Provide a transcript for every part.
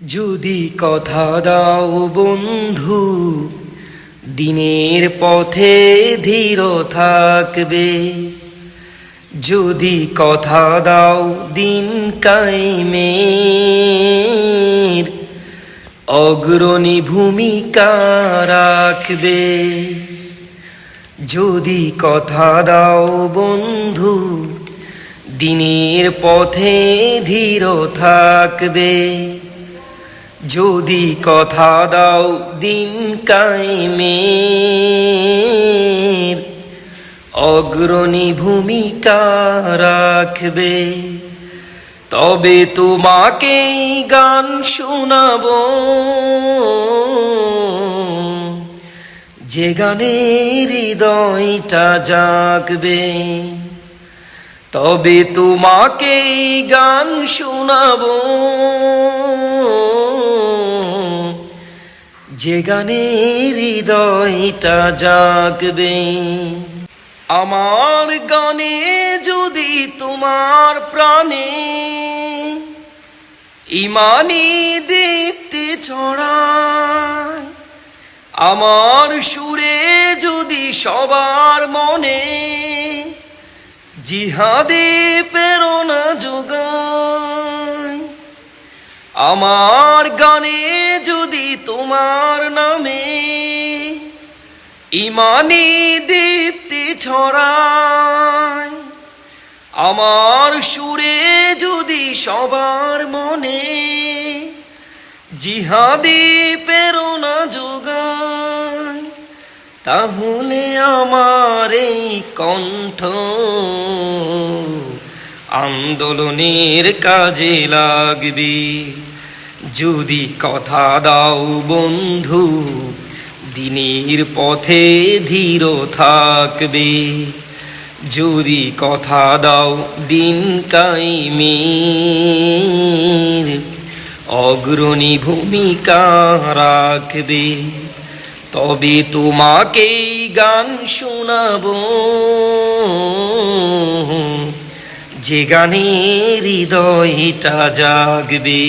যদি কথা দাও বন্ধু, দিনের পথে ধীর থাকবে। যদি কথা দাও দিন কায়েমের, অগ্রণী ভূমিকা রাখবে। যদি কথা দাও বন্ধু, দিনের পথে ধীর থাকবে। যদি কথা দাও দিন কায়েমের, অগ্রণী ভূমিকা রাখবে। তবে তোমাকে গান শোনাবো, যে গানে হৃদয়টা জাগবে। তবে তোমাকে গান শোনাবো, যে গানে হৃদয়টা জাগবে। আমার গানে যদি তোমার প্রাণে ইমানি দীপ্তি ছড়ায়, আমার সুরে যদি সবার মনে জিহাদে প্রেরণা যোগায়, আমার গানে যদি তোমার নামে ইমানি দীপ্তি ছড়ায়, আমার সুরে যদি সবার মনে জিহাদি প্রেরণা যোগায়, তাহলে আমার এই কণ্ঠ আন্দোলনের কাজে লাগবে। যদি কথা দাও বন্ধু, দিনের পথে ধীর থাকবে। যদি কথা দাও দিন কায়েমের, অগ্রণী ভূমিকা রাখবে। তবে তোমাকেই গান শোনাবো, যে গানে হৃদয়টা জাগবে।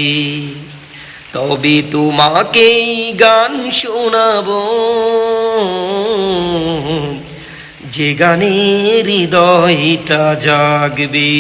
তবে তোমাকেই গান শোনাবো, যে গানে হৃদয়টা জাগবে।